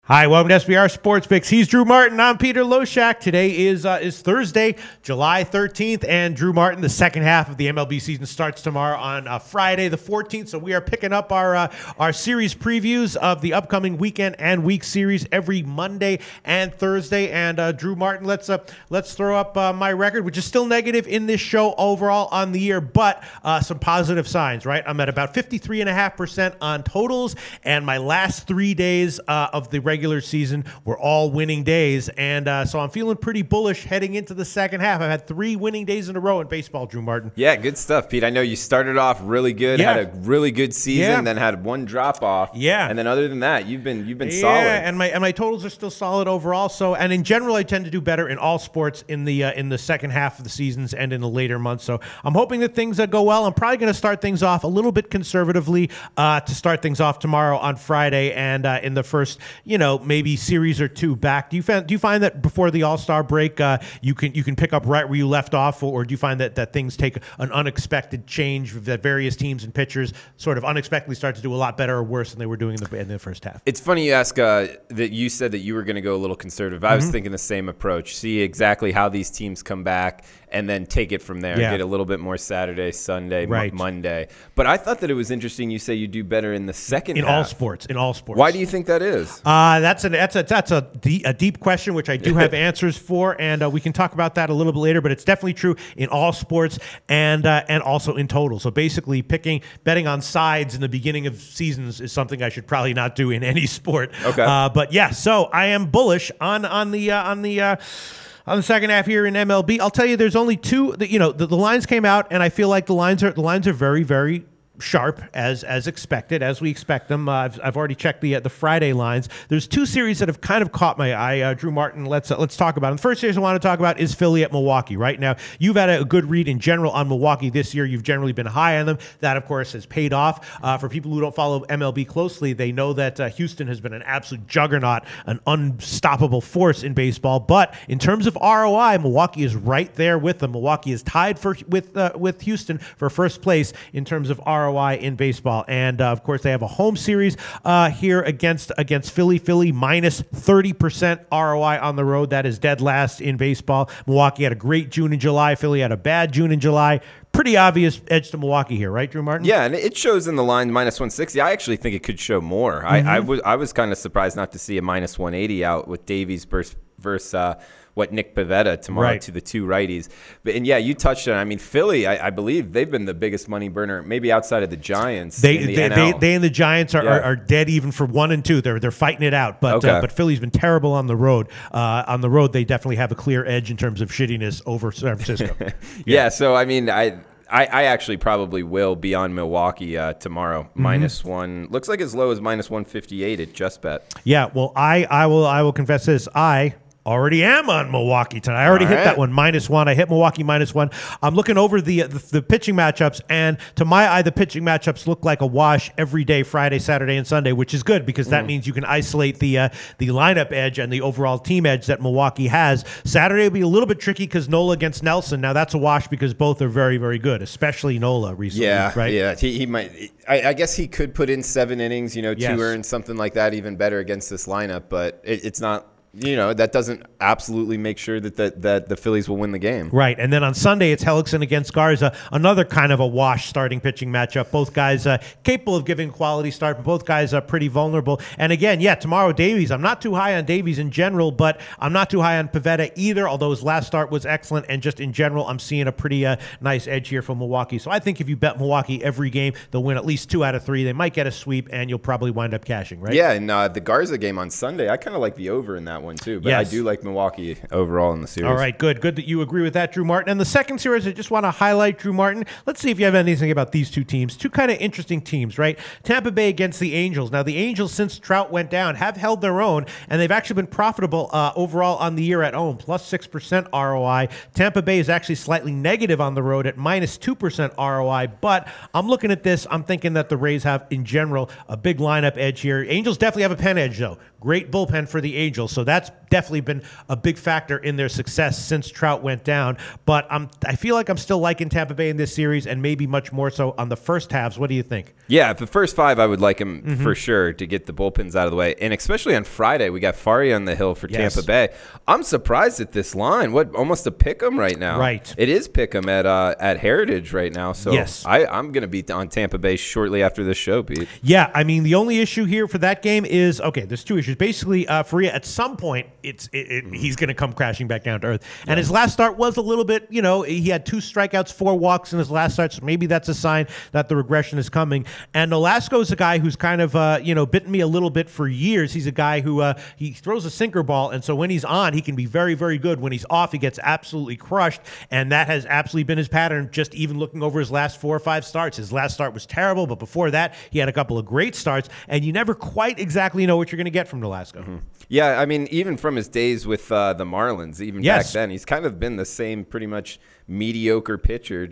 Hi, welcome to SBR Sports Picks. He's Drew Martin. I'm Peter Loshak. Today is Thursday, July 13th, and Drew Martin, the second half of the MLB season starts tomorrow on Friday the 14th. So we are picking up our series previews of the upcoming weekend and week series every Monday and Thursday. And Drew Martin, let's throw up my record, which is still negative in this show overall on the year, but some positive signs, right? I'm at about 53.5% on totals, and my last 3 days of the regular season were all winning days, and so I'm feeling pretty bullish heading into the second half. I've had 3 winning days in a row in baseball, Drew Martin. Yeah, good stuff, Pete. I know you started off really good, had a really good season, then had one drop off. Yeah, and then other than that, you've been solid. Yeah, and my totals are still solid overall. So, and in general, I tend to do better in all sports in the second half of the seasons and in the later months. So I'm hoping that things go well. I'm probably going to start things off a little bit conservatively to start things off tomorrow on Friday, and in the first, maybe series or 2 back. Do you find that before the All-Star break you can pick up right where you left off, or do you find that things take an unexpected change, that various teams and pitchers sort of unexpectedly start to do a lot better or worse than they were doing in the first half? It's funny you ask that you said that you were going to go a little conservative. I was thinking the same approach. See exactly how these teams come back and then take it from there. Get a little bit more Saturday, Sunday, Monday. But I thought that it was interesting you say you do better in the second half. In all sports. Why do you think that is? That's a deep question, which I do have answers for, and we can talk about that a little bit later. But it's definitely true in all sports and also in total. So basically, betting on sides in the beginning of seasons is something I should probably not do in any sport. Okay. But yeah, so I am bullish on the second half here in MLB. I'll tell you, there's only 2. The lines came out, and I feel like the lines are very, very sharp as expected, as we expect them. I've already checked the Friday lines. There's 2 series that have kind of caught my eye. Drew Martin, let's talk about them. The first series I want to talk about is Philly at Milwaukee. Right now, you've had a good read in general on Milwaukee this year. You've generally been high on them. That, of course, has paid off. For people who don't follow MLB closely, they know that Houston has been an absolute juggernaut, an unstoppable force in baseball. But in terms of ROI, Milwaukee is right there with them. Milwaukee is tied with Houston for first place in terms of ROI in baseball, and of course they have a home series here against Philly. Philly minus 30% ROI on the road. That is dead last in baseball. Milwaukee had a great June and July. Philly had a bad June and July. Pretty obvious edge to Milwaukee here, right, Drew Martin? Yeah, and it shows in the line minus 160. I actually think it could show more. I was kind of surprised not to see a minus 180 out with Davies versus Nick Pivetta tomorrow to the 2 righties. And yeah, you touched on it. I mean, Philly, I believe they've been the biggest money burner, maybe outside of the Giants. They and the Giants are dead even for 1 and 2. They're fighting it out. But Philly's been terrible on the road. On the road, they definitely have a clear edge in terms of shittiness over San Francisco. Yeah. So I mean, I actually probably will be on Milwaukee tomorrow. Minus 1. Looks like as low as minus 158 at Just Bet. Yeah. Well, I will confess this. I already am on Milwaukee tonight. I already hit that one, -1. I hit Milwaukee -1. I'm looking over the pitching matchups, and to my eye, the pitching matchups look like a wash every day, Friday, Saturday, and Sunday, which is good because that means you can isolate the lineup edge and the overall team edge that Milwaukee has. Saturday will be a little bit tricky because Nola against Nelson. Now, that's a wash because both are very, very good, especially Nola recently. Yeah, right? Yeah. He might. I guess he could put in 7 innings, 2 earned, something like that, even better against this lineup, but it's not. That doesn't absolutely make sure that the Phillies will win the game. Right. And then on Sunday, it's Hellickson against Garza, another kind of a wash starting pitching matchup. Both guys capable of giving a quality start, but both guys are pretty vulnerable. And again, tomorrow, Davies. I'm not too high on Davies in general, but I'm not too high on Pivetta either, although his last start was excellent. And just in general, I'm seeing a pretty nice edge here for Milwaukee. So I think if you bet Milwaukee every game, they'll win at least 2 out of 3. They might get a sweep, and you'll probably wind up cashing, right? Yeah, and the Garza game on Sunday, I kind of like the over in that one too, but I do like Milwaukee overall in the series. All right, good that you agree with that, Drew Martin. And the second series, I just want to highlight, Drew Martin. Let's see if you have anything about these 2 teams. 2 kind of interesting teams, right? Tampa Bay against the Angels. Now, the Angels, since Trout went down, have held their own, and they've actually been profitable overall on the year at home, plus 6% ROI. Tampa Bay is actually slightly negative on the road at minus 2% ROI, but I'm looking at this, I'm thinking that the Rays have, in general, a big lineup edge here. Angels definitely have a pen edge, though. Great bullpen for the Angels, so that's definitely been a big factor in their success since Trout went down. But I feel like I'm still liking Tampa Bay in this series, and maybe much more so on the first halves. What do you think? Yeah, the first 5, I would like him for sure to get the bullpens out of the way. And especially on Friday, we got Faria on the hill for Tampa Bay. I'm surprised at this line. What, almost a pick 'em right now? Right. It is pick 'em at Heritage right now. So yes. I'm going to be on Tampa Bay shortly after this show, Pete. Yeah, I mean, the only issue here for that game is, okay, there's 2 issues. Basically, Faria, at some point, he's going to come crashing back down to earth. And his last start was a little bit, he had 2 strikeouts, 4 walks in his last start, so maybe that's a sign that the regression is coming. And Nolasco is a guy who's kind of, bitten me a little bit for years. He's a guy who he throws a sinker ball, and so when he's on, he can be very, very good. When he's off, he gets absolutely crushed, and that has absolutely been his pattern, just even looking over his last 4 or 5 starts. His last start was terrible, but before that, he had a couple of great starts, and you never quite exactly know what you're going to get from Nolasco. Yeah, I mean, even from his days with the Marlins, even back then, he's kind of been the same pretty much mediocre pitcher.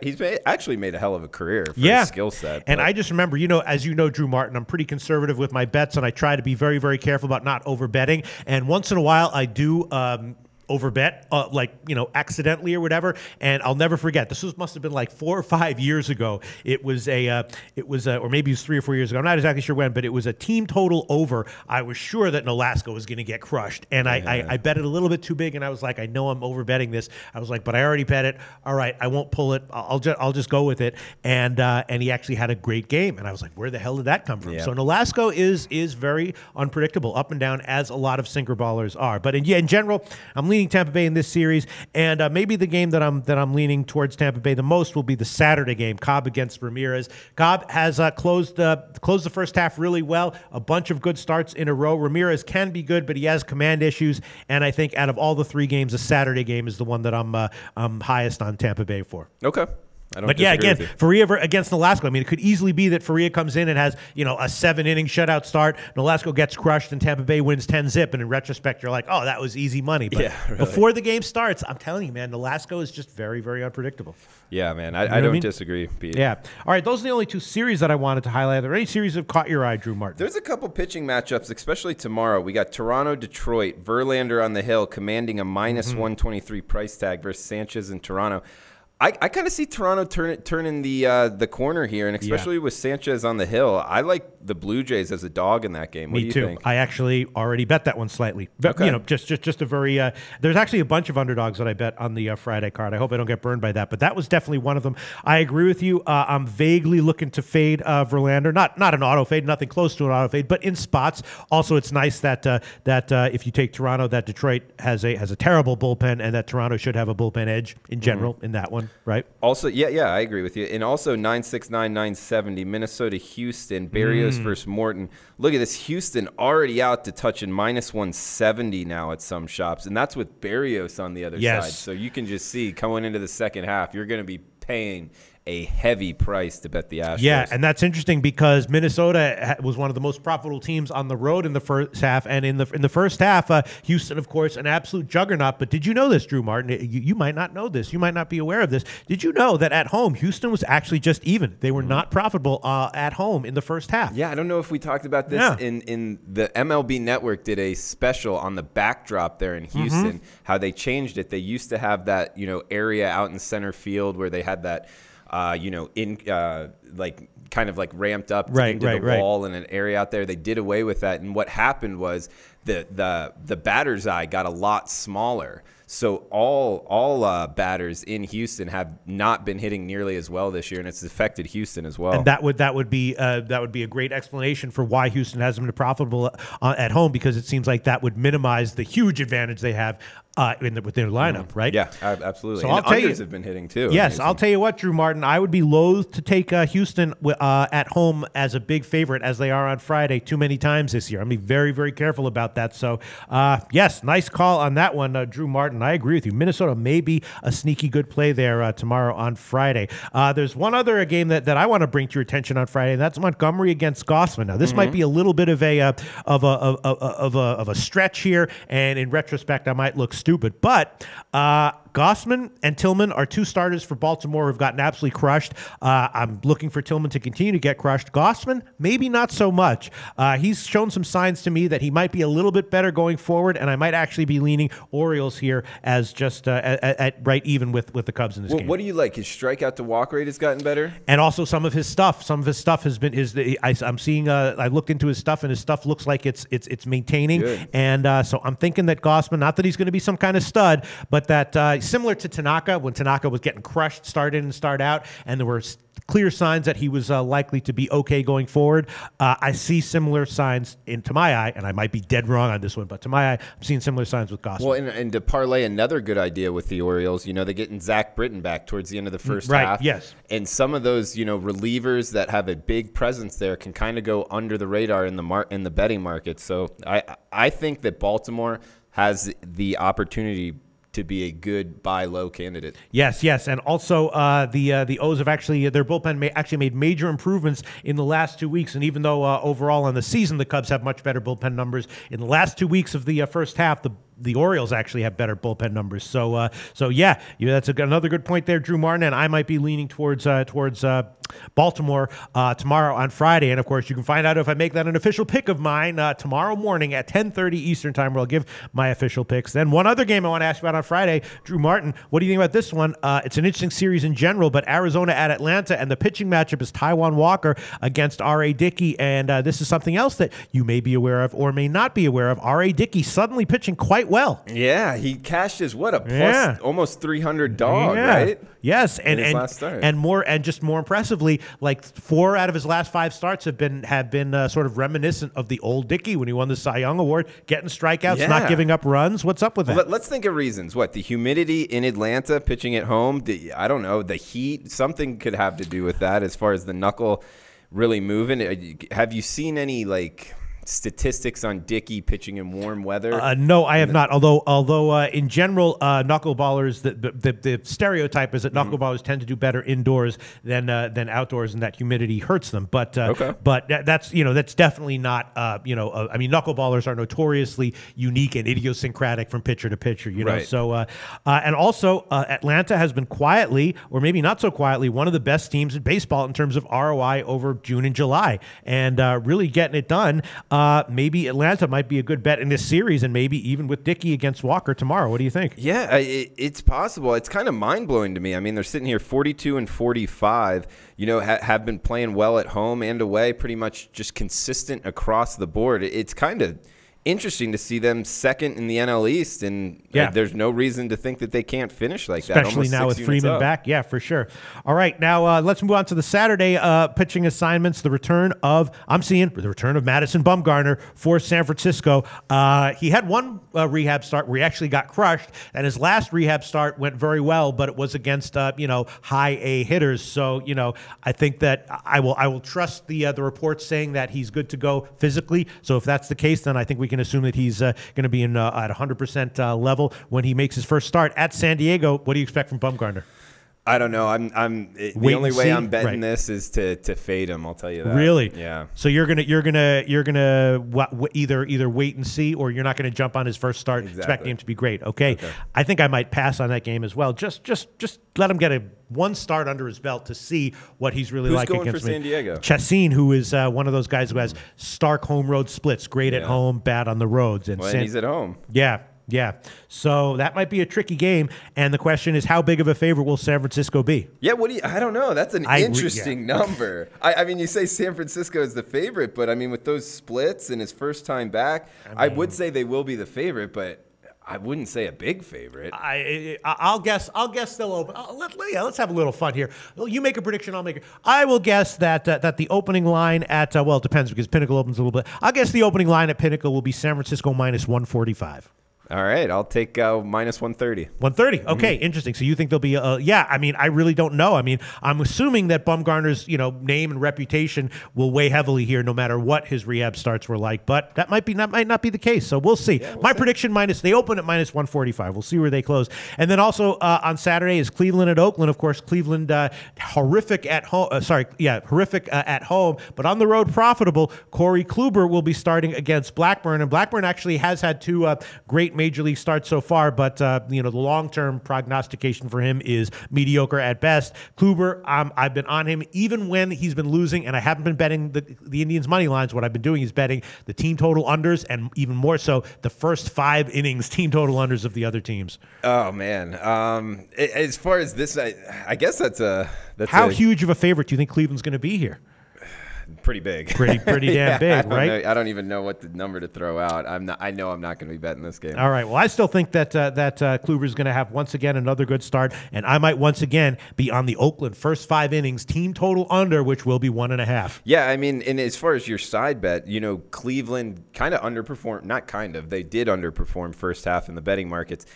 He's actually made a hell of a career for his skill set. And I just remember, as you know, Drew Martin, I'm pretty conservative with my bets, and I try to be very, very careful about not over betting. And once in a while, I do overbet, accidentally or whatever. And I'll never forget. Must have been like 4 or 5 years ago. It was or maybe it was 3 or 4 years ago. I'm not exactly sure when, but it was a team total over. I was sure that Nolasco was going to get crushed, and I bet it a little bit too big. And I was like, I know I'm overbetting this. I was like, but I already bet it. All right, I won't pull it. I'll just go with it. And he actually had a great game. And I was like, where the hell did that come from? Yeah. So Nolasco is very unpredictable, up and down, as a lot of sinker ballers are. But in general, I'm leaning Tampa Bay in this series, and maybe the game that I'm leaning towards Tampa Bay the most will be the Saturday game, Cobb against Ramirez. Cobb has closed the first half really well, a bunch of good starts in a row. Ramirez can be good, but he has command issues, and I think out of all the 3 games, the Saturday game is the one that I'm highest on Tampa Bay for. Okay. But yeah, again, Faria against Nolasco. I mean, it could easily be that Faria comes in and has, a 7-inning shutout start. Nolasco gets crushed and Tampa Bay wins 10-0. And in retrospect, you're like, oh, that was easy money. But really, before the game starts, I'm telling you, man, Nolasco is just very, very unpredictable. Yeah, man, I don't disagree, Pete. Yeah. All right, those are the only 2 series that I wanted to highlight. Are there any series that caught your eye, Drew Martin? There's a couple pitching matchups, especially tomorrow. We got Toronto-Detroit, Verlander on the hill, commanding a minus 123 price tag versus Sanchez in Toronto. I kind of see Toronto turning the corner here, and especially with Sanchez on the hill. I like the Blue Jays as a dog in that game. What do you think? I actually already bet that one slightly. Okay. Just a very there's actually a bunch of underdogs that I bet on the Friday card. I hope I don't get burned by that, but that was definitely one of them. I agree with you. I'm vaguely looking to fade Verlander. Not an auto fade, nothing close to an auto fade, but in spots. Also, it's nice that if you take Toronto, that Detroit has a terrible bullpen, and that Toronto should have a bullpen edge in general in that one. Right. Also, yeah, I agree with you. And also 969, 970, Minnesota, Houston, Berrios versus Morton. Look at this. Houston already out to touching minus 170 now at some shops. And that's with Berrios on the other side. So you can just see coming into the second half, you're going to be paying a heavy price to bet the Astros. Yeah, and that's interesting because Minnesota was one of the most profitable teams on the road in the first half, and in the first half, Houston, of course, an absolute juggernaut. But did you know this, Drew Martin? You might not know this. You might not be aware of this. Did you know that at home, Houston was actually just even? They were not profitable at home in the first half. Yeah, I don't know if we talked about this in the MLB Network did a special on the backdrop there in Houston, how they changed it. They used to have that area out in center field where they had that kind of ramped up into the wall in an area out there. They did away with that, and what happened was the batter's eye got a lot smaller. So all batters in Houston have not been hitting nearly as well this year, and it's affected Houston as well. And that would be a great explanation for why Houston hasn't been profitable at home, because it seems like that would minimize the huge advantage they have with their lineup, right? Yeah, absolutely. So and I'll tell unders have been hitting too. Yes, I'll tell you what, Drew Martin, I would be loath to take Houston at home as a big favorite as they are on Friday too many times this year. I'm going to be very, very careful about that. So, yes, nice call on that one, Drew Martin. I agree with you. Minnesota may be a sneaky good play there tomorrow on Friday. There's one other game that I want to bring to your attention on Friday, and that's Montgomery against Gossman. Now, this might be a little bit of a stretch here, and in retrospect, I might look stupid, but Gossman and Tillman are two starters for Baltimore who've gotten absolutely crushed. I'm looking for Tillman to continue to get crushed. Gossman, maybe not so much. He's shown some signs to me that he might be a little bit better going forward, and I might actually be leaning Orioles here as just at right even with the Cubs in this game. What do you like? His strikeout to walk rate has gotten better, and also some of his stuff. Some of his stuff has been I'm seeing. I looked into his stuff, and his stuff looks like it's maintaining. Good. And so I'm thinking that Gossman, not that he's going to be some kind of stud, but that similar to Tanaka, when Tanaka was getting crushed, start in and start out, and there were clear signs that he was likely to be okay going forward. I see similar signs to my eye, and I might be dead wrong on this one, but to my eye, I'm seeing similar signs with Gossman. Well, and to parlay another good idea with the Orioles, they're getting Zach Britton back towards the end of the first half. Right, yes. And some of those, relievers that have a big presence there can kind of go under the radar in the betting market. So I think that Baltimore has the opportunity to be a good buy low candidate. Yes, and also the O's have actually their bullpen made major improvements in the last 2 weeks. And even though overall on the season the Cubs have much better bullpen numbers, in the last 2 weeks of the first half the Orioles actually have better bullpen numbers. So that's another good point there, Drew Martin. And I might be leaning towards Baltimore tomorrow on Friday. And of course, you can find out if I make that an official pick of mine tomorrow morning at 10:30 Eastern time, where I'll give my official picks. Then one other game I want to ask you about on Friday, Drew Martin. What do you think about this one? It's an interesting series in general, but Arizona at Atlanta, and the pitching matchup is Taijuan Walker against R.A. Dickey. And this is something else that you may be aware of or may not be aware of. R.A. Dickey suddenly pitching quite well. Yeah, he cashed his plus almost 300 dog, right? Yes, and more impressively, like 4 out of his last 5 starts have been sort of reminiscent of the old Dickey when he won the Cy Young Award, getting strikeouts, not giving up runs. What's up with that? Let's think of reasons. What, the humidity in Atlanta, pitching at home? I don't know, the heat. Something could have to do with that as far as the knuckle really moving. Have you seen any statistics on Dickey pitching in warm weather? No, I have not. Although in general, knuckleballers, the stereotype is that knuckleballers tend to do better indoors than outdoors, and that humidity hurts them. But that's definitely not. Knuckleballers are notoriously unique and idiosyncratic from pitcher to pitcher. Right. So and also Atlanta has been quietly, or maybe not so quietly, one of the best teams in baseball in terms of ROI over June and July, and really getting it done. Maybe Atlanta might be a good bet in this series, and maybe even with Dickey against Walker tomorrow. What do you think? Yeah, it's possible. It's kind of mind-blowing to me. I mean, they're sitting here 42 and 45, have been playing well at home and away, pretty much just consistent across the board. It's kind of interesting to see them second in the NL East, and there's no reason to think that they can't finish like that. Especially now with Freeman back. Yeah, for sure. All right, now let's move on to the Saturday pitching assignments. I'm seeing the return of Madison Bumgarner for San Francisco. He had one rehab start where he actually got crushed, and his last rehab start went very well, but it was against high A hitters. So I think that I will trust the reports saying that he's good to go physically. So if that's the case, then I think we can assume that he's going to be at 100% level when he makes his first start at San Diego. What do you expect from Bumgarner? I don't know. The only way I'm betting this is to fade him. I'll tell you that. Really? Yeah. So you're gonna either wait and see, or you're not gonna jump on his first start expecting him to be great. Okay. I think I might pass on that game as well. Just let him get one start under his belt to see what he's really like against me. Who's going for San Diego? Chassin, who is one of those guys who has stark home road splits, great at home, bad on the roads. And he's at home. Yeah. So that might be a tricky game. And the question is, how big of a favorite will San Francisco be? Yeah, I don't know. That's an interesting number. I mean, you say San Francisco is the favorite, but I mean, with those splits and his first time back, I would say they will be the favorite, but I wouldn't say a big favorite. I'll guess they'll open. Let's have a little fun here. You make a prediction, I'll make it. I will guess that the opening line at it depends because Pinnacle opens a little bit. I'll guess the opening line at Pinnacle will be San Francisco minus 145. All right, I'll take minus 130. 130. Okay, interesting. So you think there'll be I mean, I really don't know. I mean, I'm assuming that Bumgarner's name and reputation will weigh heavily here, no matter what his rehab starts were like. But that might not be the case. So we'll see. Yeah, My prediction they open at minus 145. We'll see where they close. And then also on Saturday is Cleveland at Oakland. Of course, Cleveland horrific at home. Horrific at home, but on the road profitable. Corey Kluber will be starting against Blackburn, and Blackburn actually has had 2 great major league start so far, but the long-term prognostication for him is mediocre at best. Kluber, I've been on him even when he's been losing, and I haven't been betting the Indians' money lines. What I've been doing is betting the team total unders, and even more so, the first 5 innings team total unders of the other teams. Oh man, as far as this, I guess that's how huge of a favorite do you think Cleveland's going to be here? Pretty big. Pretty damn big, right? I don't even know what the number to throw out. I know I'm not going to be betting this game. All right. Well, I still think that Kluber's going to have once again another good start, and I might once again be on the Oakland first 5 innings team total under, which will be 1.5. Yeah, I mean, and as far as your side bet, Cleveland kind of underperformed. Not kind of. They did underperform first half in the betting markets.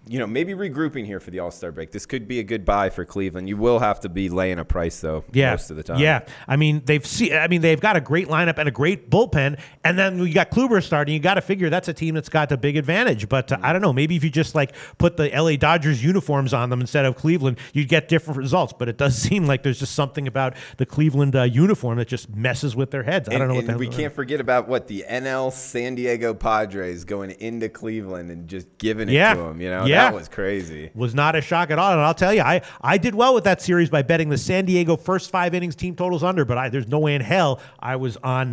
Maybe regrouping here for the All-Star break. This could be a good buy for Cleveland. You will have to be laying a price, though, most of the time. Yeah. I mean, they've got a great lineup and a great bullpen, and then you got Kluber starting. You got to figure that's a team that's got a big advantage. But I don't know. Maybe if you just put the LA Dodgers uniforms on them instead of Cleveland, you'd get different results. But it does seem like there's just something about the Cleveland uniform that just messes with their heads. I don't know what the hell. We can't forget about the NL San Diego Padres going into Cleveland and just giving it to them. That was crazy. Was not a shock at all. And I'll tell you, I did well with that series by betting the San Diego first 5 innings team totals under, but there's no way in hell I was on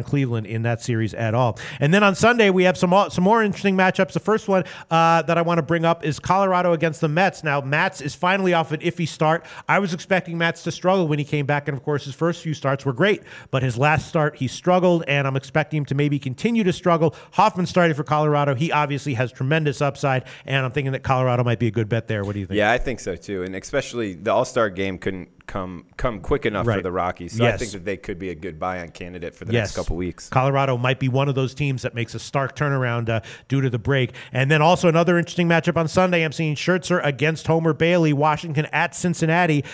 Cleveland in that series at all. And then on Sunday, we have some more interesting matchups. The first one that I want to bring up is Colorado against the Mets. Now, Mats is finally off an iffy start. I was expecting Mats to struggle when he came back, and of course, his first few starts were great, but his last start, he struggled, and I'm expecting him to maybe continue to struggle. Hoffman started for Colorado. He obviously has tremendous upside, and I'm thinking that Colorado might be a good bet there. What do you think? Yeah, I think so too. And especially the All-Star game couldn't come quick enough for the Rockies. So I think that they could be a good buy-on candidate for the next couple weeks. Colorado might be one of those teams that makes a stark turnaround due to the break. And then also another interesting matchup on Sunday. I'm seeing Scherzer against Homer Bailey, Washington at Cincinnati.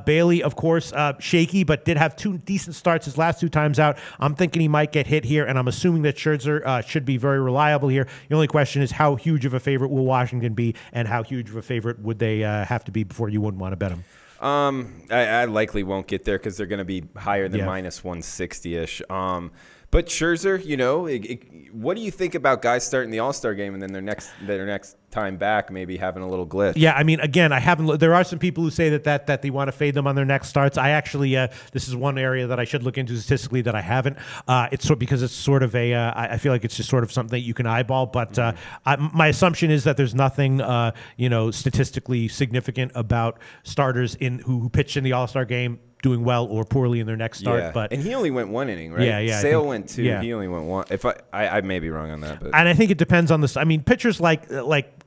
Bailey, of course, shaky, but did have 2 decent starts his last 2 times out. I'm thinking he might get hit here, and I'm assuming that Scherzer should be very reliable here. The only question is how huge of a favorite will Washington be, and how huge of a favorite would they have to be before you wouldn't want to bet them? I likely won't get there because they're going to be higher than minus 160-ish. But Scherzer, what do you think about guys starting the All-Star game and then their next time back maybe having a little glitch? Yeah, I mean, again, I haven't. There are some people who say that they want to fade them on their next starts. I actually, this is one area that I should look into statistically that I haven't. It's because it's sort of I feel like it's just sort of something that you can eyeball. But my assumption is that there's nothing, statistically significant about starters who pitched in the All-Star game doing well or poorly in their next start. Yeah. And he only went 1 inning, right? Yeah. Sale went 2. Yeah. He only went 1. If I may be wrong on that, but and I think it depends on this. I mean, pitchers like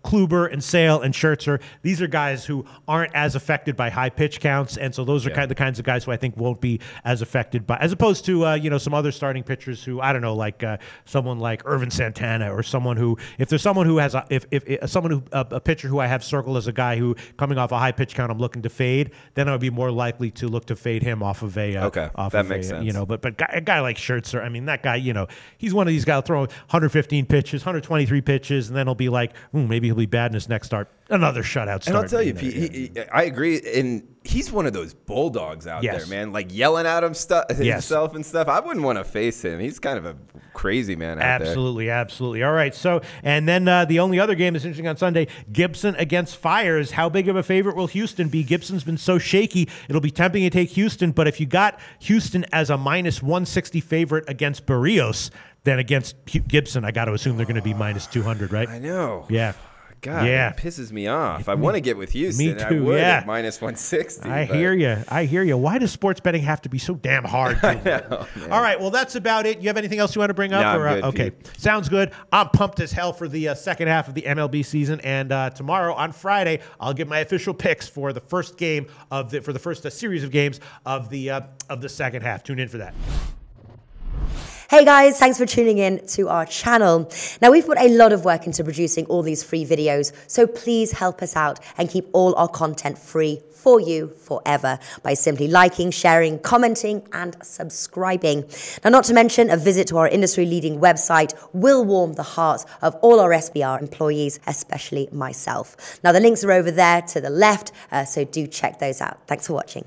Kluber and Sale and Scherzer, these are guys who aren't as affected by high pitch counts, and so those are the kinds of guys who I think won't be as affected by, as opposed to some other starting pitchers who I don't know, like someone like Irvin Santana, or someone who, if there's someone who has a pitcher who I have circled as a guy who coming off a high pitch count I'm looking to fade, then I would be more likely to look to fade him off of a that makes sense. But a guy like Scherzer, I mean, that guy, he's one of these guys throwing 115 pitches, 123 pitches, and then he'll be like, maybe he'll be bad in his next start. Another shutout start. And I'll tell you, Pete, I agree. And he's one of those bulldogs out there, man, like yelling at himself and stuff. I wouldn't want to face him. He's kind of a crazy man out there. Absolutely. All right. So, and then the only other game that's interesting on Sunday, Gibson against Fires. How big of a favorite will Houston be? Gibson's been so shaky, it'll be tempting to take Houston. But if you got Houston as a minus 160 favorite against Barrios, then against Gibson, I got to assume they're going to be minus 200, right? I know. Yeah. God, it pisses me off. I want to get with Houston. Me too, I would at minus 160. I hear you. Why does sports betting have to be so damn hard? I know, man. All right, well, that's about it. You have anything else you want to bring up? No, I'm good, okay, Pete. Sounds good. I'm pumped as hell for the second half of the MLB season, and tomorrow on Friday, I'll give my official picks for the first game for the first series of games of the second half. Tune in for that. Hey guys, thanks for tuning in to our channel. Now, we've put a lot of work into producing all these free videos, so please help us out and keep all our content free for you forever by simply liking, sharing, commenting, and subscribing. Now, not to mention, a visit to our industry-leading website will warm the hearts of all our SBR employees, especially myself. Now, the links are over there to the left, so do check those out. Thanks for watching.